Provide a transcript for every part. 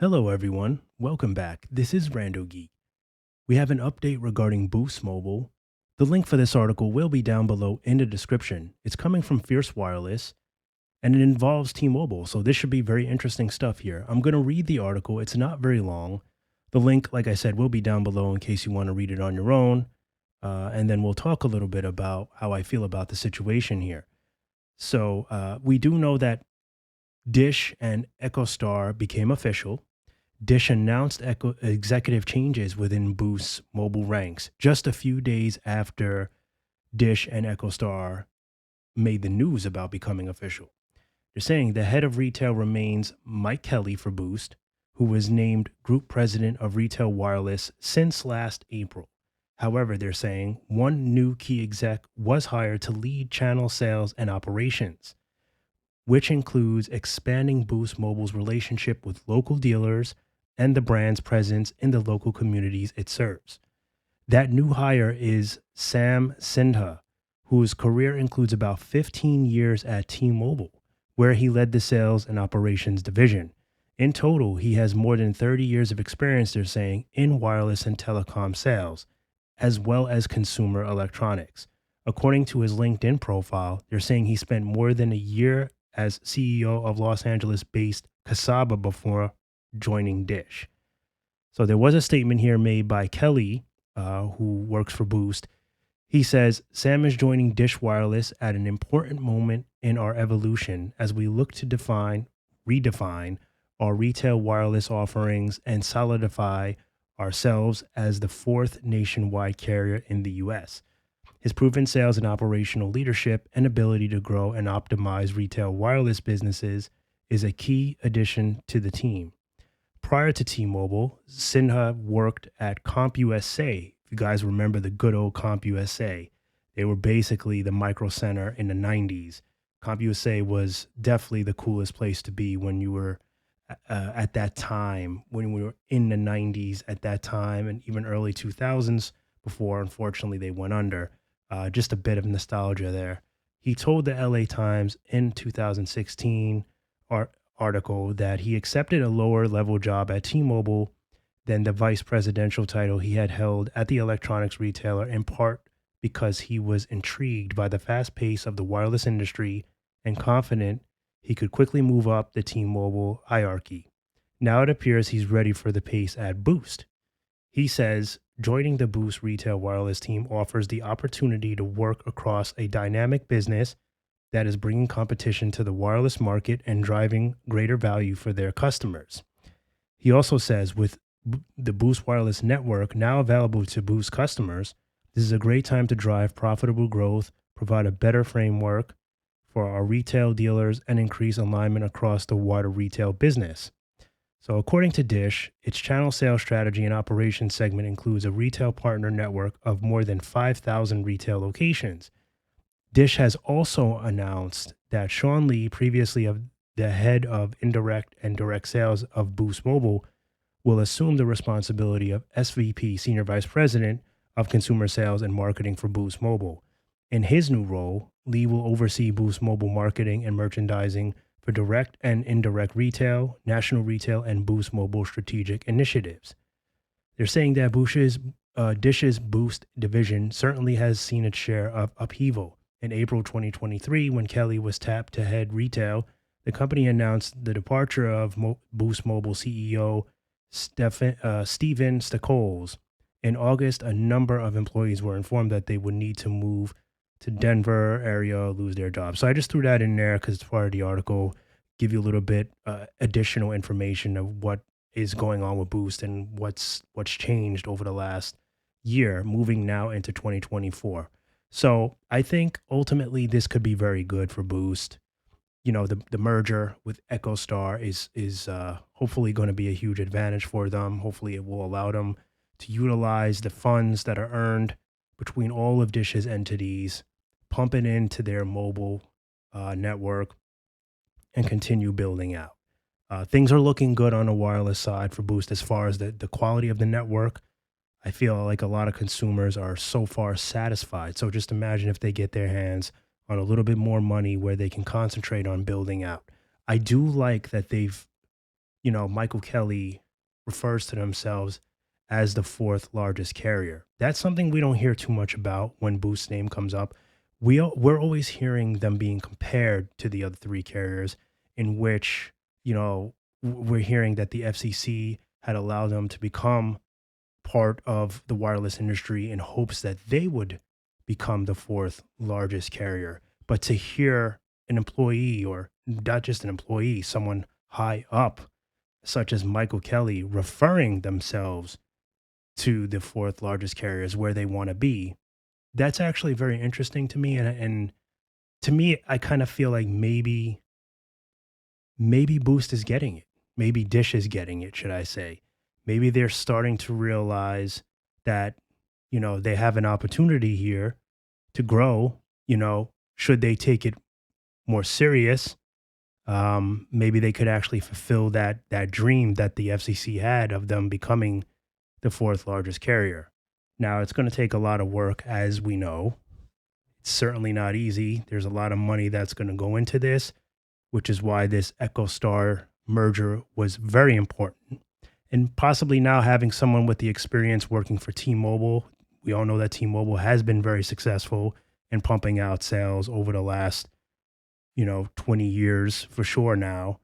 Hello, everyone. Welcome back. This is RandoGeek. We have an update regarding Boost Mobile. The link for this article will be down below in the description. It's coming from Fierce Wireless and it involves T-Mobile, so this should be very interesting stuff here. I'm going to read the article. It's not very long. The link, like I said, will be down below in case you want to read it on your own. And then we'll talk a little bit about how I feel about the situation here. So we do know that Dish and EchoStar became official. Dish announced executive changes within Boost's mobile ranks just a few days after Dish and EchoStar made the news about becoming official. They're saying the head of retail remains Mike Kelly for Boost, who was named group president of retail wireless since last April. However, they're saying one new key exec was hired to lead channel sales and operations, which includes expanding Boost Mobile's relationship with local dealers and the brand's presence in the local communities it serves. That new hire is Sam Sindha, whose career includes about 15 years at T-Mobile, where he led the sales and operations division. In total, he has more than 30 years of experience, they're saying, in wireless and telecom sales, as well as consumer electronics. According to his LinkedIn profile, they're saying he spent more than a year as CEO of Los Angeles-based Casaba before joining Dish. So there was a statement here made by Kelly, who works for Boost. He says, Sam is joining Dish Wireless at an important moment in our evolution as we look to redefine our retail wireless offerings and solidify ourselves as the fourth nationwide carrier in the U.S. His proven sales and operational leadership and ability to grow and optimize retail wireless businesses is a key addition to the team. Prior to T-Mobile, Sinha worked at CompUSA. If you guys remember the good old CompUSA, they were basically the micro center in the 90s. CompUSA was definitely the coolest place to be when you were at that time, when we were in the 90s at that time, and even early 2000s before, unfortunately, they went under. Just a bit of nostalgia there. He told the LA Times in 2016 article that he accepted a lower level job at T-Mobile than the vice presidential title he had held at the electronics retailer, in part because he was intrigued by the fast pace of the wireless industry and confident he could quickly move up the T-Mobile hierarchy. Now it appears he's ready for the pace at Boost. He says joining the Boost retail wireless team offers the opportunity to work across a dynamic business that is bringing competition to the wireless market and driving greater value for their customers. He also says with the Boost Wireless network now available to Boost customers, this is a great time to drive profitable growth, provide a better framework for our retail dealers, and increase alignment across the wider retail business. So, according to Dish, its channel sales strategy and operations segment includes a retail partner network of more than 5,000 retail locations. Dish has also announced that Sean Lee, previously of the head of indirect and direct sales of Boost Mobile, will assume the responsibility of SVP, Senior Vice President of Consumer Sales and Marketing for Boost Mobile. In his new role, Lee will oversee Boost Mobile marketing and merchandising for direct and indirect retail, national retail, and Boost Mobile strategic initiatives. They're saying that Dish's Boost division certainly has seen its share of upheaval. In April 2023, when Kelly was tapped to head retail, the company announced the departure of Boost Mobile CEO Steven Stackholes. In August, a number of employees were informed that they would need to move to Denver area or lose their jobs. So I just threw that in there because it's part of the article, give you a little bit additional information of what is going on with Boost and what's changed over the last year, moving now into 2024. So I think ultimately this could be very good for Boost. You know, the merger with EchoStar is hopefully going to be a huge advantage for them. Hopefully it will allow them to utilize the funds that are earned between all of Dish's entities, pump it into their mobile network, and continue building out. Things are looking good on the wireless side for Boost as far as the quality of the network. I feel like a lot of consumers are so far satisfied. So just imagine if they get their hands on a little bit more money where they can concentrate on building out. I do like that they've Michael Kelly refers to themselves as the fourth largest carrier. That's something we don't hear too much about when Boost's name comes up. We're always hearing them being compared to the other three carriers, in which, we're hearing that the FCC had allowed them to become part of the wireless industry in hopes that they would become the fourth largest carrier. But to hear an employee, or not just an employee, someone high up, such as Michael Kelly, referring themselves to the fourth largest carriers where they want to be, that's actually very interesting to me. And to me, I kind of feel like maybe Boost is getting it. Maybe Dish is getting it, should I say. Maybe they're starting to realize that, they have an opportunity here to grow, should they take it more serious. Maybe they could actually fulfill that dream that the FCC had of them becoming the fourth largest carrier. Now, it's going to take a lot of work, as we know. It's certainly not easy. There's a lot of money that's going to go into this, which is why this EchoStar merger was very important. And possibly now having someone with the experience working for T-Mobile, we all know that T-Mobile has been very successful in pumping out sales over the last, 20 years for sure now.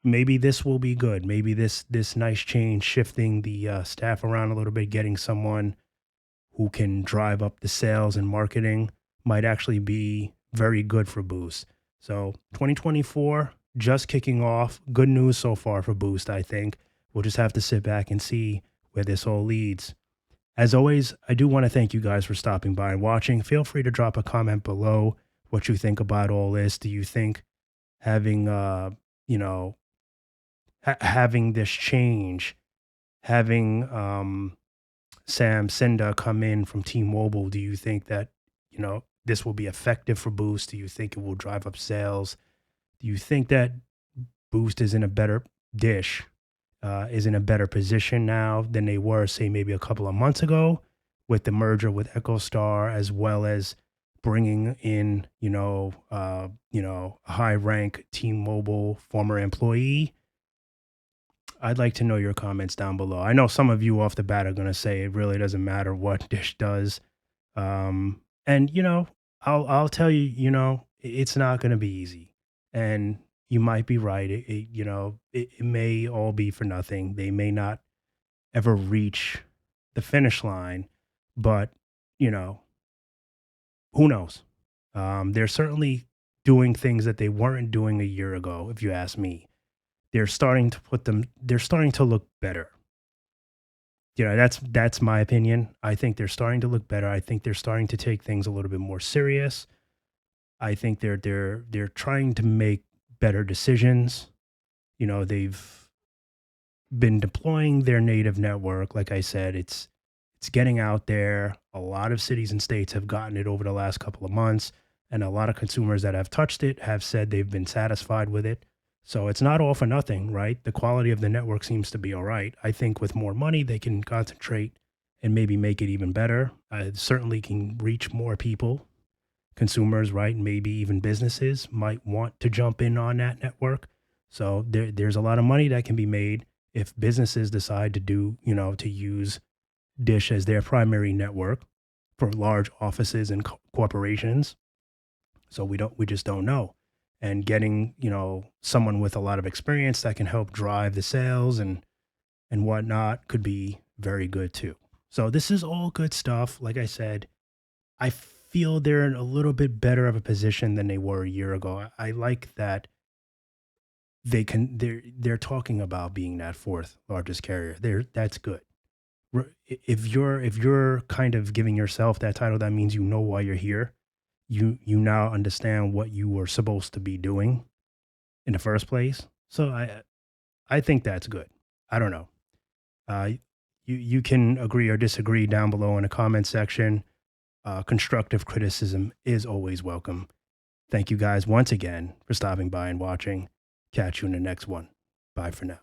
Maybe this will be good. Maybe this nice change, shifting the staff around a little bit, getting someone who can drive up the sales and marketing, might actually be very good for Boost. So 2024 just kicking off. Good news so far for Boost, I think. We'll just have to sit back and see where this all leads. As always, I do want to thank you guys for stopping by and watching. Feel free to drop a comment below what you think about all this. Do you think having, having this change, having Sam Cinda come in from T-Mobile, do you think that, this will be effective for Boost? Do you think it will drive up sales? Do you think that Boost is in a better dish, is in a better position now than they were, say, maybe a couple of months ago with the merger with EchoStar, as well as bringing in, a high rank T-Mobile former employee? I'd like to know your comments down below. I know some of you off the bat are going to say it really doesn't matter what Dish does. And I'll tell you, it's not going to be easy. And you might be right. It may all be for nothing. They may not ever reach the finish line, but who knows? They're certainly doing things that they weren't doing a year ago, if you ask me. They're starting to look better. That's my opinion. I think they're starting to look better. I think they're starting to take things a little bit more serious. I think they're trying to make better decisions. They've been deploying their native network. Like I said, it's getting out there. A lot of cities and states have gotten it over the last couple of months, and a lot of consumers that have touched it have said they've been satisfied with it. So it's not all for nothing, right? The quality of the network seems to be all right. I think with more money, they can concentrate and maybe make it even better. It certainly can reach more people, consumers, right? Maybe even businesses might want to jump in on that network. So there's a lot of money that can be made if businesses decide to to use Dish as their primary network for large offices and corporations. So we just don't know. And getting, someone with a lot of experience that can help drive the sales and whatnot could be very good too. So this is all good stuff. Like I said, I feel they're in a little bit better of a position than they were a year ago. I like that they're talking about being that fourth largest carrier. That's good. If you're kind of giving yourself that title, that means you know why you're here. You now understand what you were supposed to be doing in the first place. So I think that's good. I don't know. You can agree or disagree down below in the comment section. Constructive criticism is always welcome. Thank you guys once again for stopping by and watching. Catch you in the next one. Bye for now.